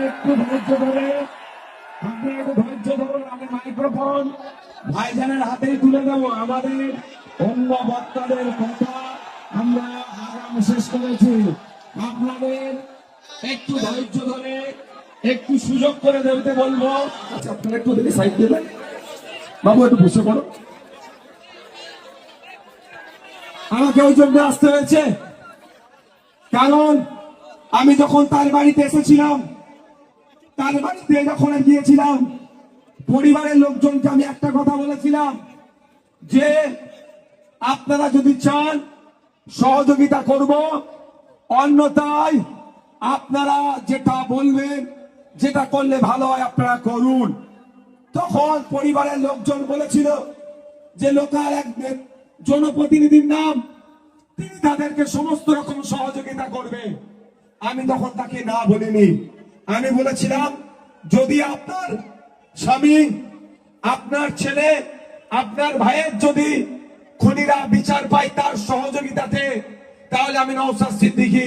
একটু ধৈর্য ধরে, আপনি একটু ধৈর্য ধরুন। আমি মাইক্রোফোন ভাইজানের হাতেই তুলে দেব। আমাদের অন্য বক্তাদের কথা আমরা আগাম শেষ করেছি। আপনাদের একটু ধৈর্য ধরে একটু সুযোগ করে দেবতে বলবো। আচ্ছা, আপনারা একটু দেখে সাইড দেবেন। বাবু একটু বসে পড়ো। আমাকে ওই জন্য আসতে হয়েছে কারণ আমি যখন তার বাড়িতে এসেছিলাম, তার বাড়িতে যখন গিয়েছিলাম, পরিবারের লোকজনকে আমি একটা কথা বলেছিলাম যে আপনারা যদি চান সহযোগিতা করব, অন্যথায় আপনারা যেটা বলবেন, যেটা করলে ভালো হয় আপনারা করুন। তখন পরিবারের লোকজন বলেছিল যে লোকাল এক জনপ্রতিনিধির নাম, তিনি তাদেরকে সমস্ত রকম সহযোগিতা করবে। আমি তখন তাকে না বলিনি। আমি বলেছিলাম যদি আপনার স্বামী, আপনার ছেলে, আপনার ভাইয়ের যদি খুনিরা বিচার পায় তার সহযোগিতাতে, তাহলে আমি নওশাদ সিদ্দিকী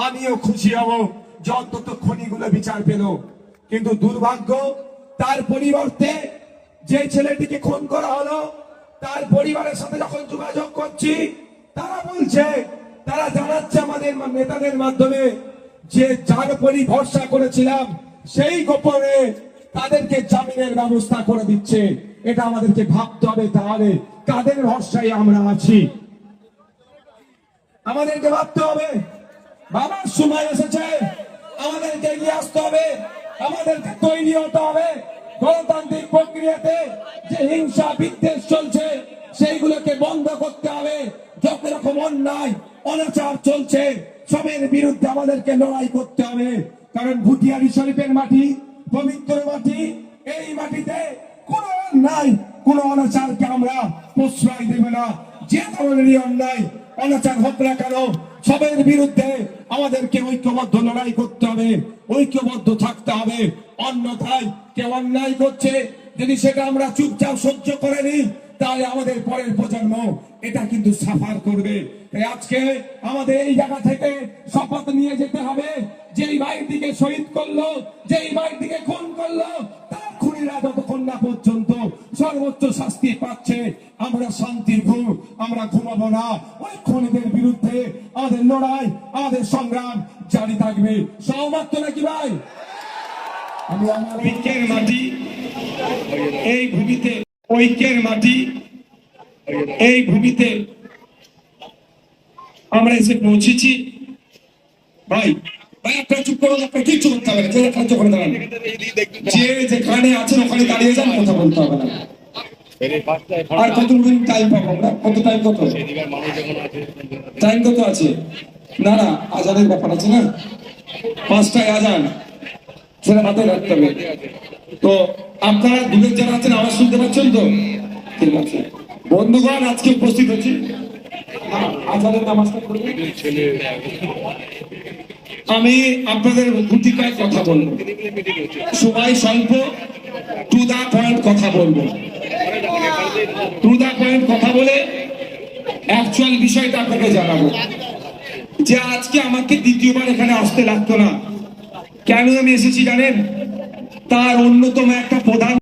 আমিও খুশি হব যে অন্তত খুনিগুলো বিচার পেল। কিন্তু দুর্ভাগ্য, তার পরিবর্তে যে ছেলেটিকে খুন করা হলো, তার পরিবারের সাথে যখন যোগাযোগ করছি, তারা বলছে, তারা জানাচ্ছে আমাদের নেতাদের মাধ্যমে যে যার উপরই ভরসা করেছিলাম সেই গোপনে তাদেরকে জামিনের ব্যবস্থা করে দিচ্ছে। এটা আমাদেরকে ভাবতে হবে, তাহলে কাদের ভরসায় আমরা আছি আমাদেরকে ভাবতে হবে। বাবার সময় এসেছে, আমাদেরকে এগিয়ে আসতে হবে, আমাদেরকে তৈরি হতে হবে। গণতান্ত্রিক প্রক্রিয়াতে যে হিংসা বিদ্বেষ চলছে সেইগুলোকে বন্ধ করতে হবে। যত রকম অন্যায় অনাচার চলছে সবের বিরুদ্ধে আমাদেরকে লড়াই করতে হবে। কারণ ভুটিয়ারি শরীফের মাটি পবিত্র মাটি, এই মাটিতে কোনো অন্যায়, কোনো অনাচারকে আমরা প্রশ্রয় দেব না। যে ধরনেরই অন্যায় অনাচার হোক না কেন, সবের বিরুদ্ধে আমাদেরকে ঐক্যবদ্ধ লড়াই করতে হবে, ঐক্যবদ্ধ থাকতে হবে। অন্যথায় কেউ অন্যায় করছে, যদি সেটা আমরা চুপচাপ সহ্য করে নিই, তাহলে আমাদের পরের প্রজন্ম এটা কিন্তু সাফার করবে। তাই আজকে আমাদের এই জায়গা থেকে শপথ নিয়ে যেতে হবে, যেই ভাইটিকে শহীদ করলো, যেই ভাইটিকে খুন করলো, তার খুনিরা যতক্ষণ না পর্যন্ত সর্বোচ্চ শাস্তি পাচ্ছে, আমরা শান্তির ঘুম আমরা ঘুমাবো না। ওই খুনিদের বিরুদ্ধে আমাদের লড়াই, আমাদের সংগ্রাম জারি থাকবে। সহমত নাকি ভাই? আমি আমার ঐক্যের মাটি, এই ভূমিতে, ঐক্যের মাটি, এই ভূমিতে আমরা এসে পৌঁছেছি। ভাই ভাই আপনার চুপ করুন, আপনার কিচ্ছু করতে হবে না। যে যেখানে আছেন ওখানে দাঁড়িয়ে যান, কথা বলতে হবে না। আর কতদিন টাইম পাবো আমরা? কত টাইম, কত টাইম, কত আছে? না না, আজানের ব্যাপার আছে না, 5টায় আজান, সেটা মাথায় রাখতে হবে। তো আপনারা দূরের যারা আছেন আওয়াজ শুনতে পাচ্ছেন তো? ঠিক আছে বন্ধুগণ, আজকে উপস্থিত হচ্ছি আজানের নামাজটা পড়ে আমি আপনাদের ভূমিকায় কথা বলবো। সময় স্বল্প, টু দা পয়েন্ট কথা বলবো। টু দা পয়েন্ট কথা বলে অ্যাকচুয়াল বিষয়টা আপনাকে জানাবো। যে আজকে আমাকে দ্বিতীয়বার এখানে আসতে লাগতো না। কেন আমি এসেছি জানেন? তার অন্যতম একটা প্রধান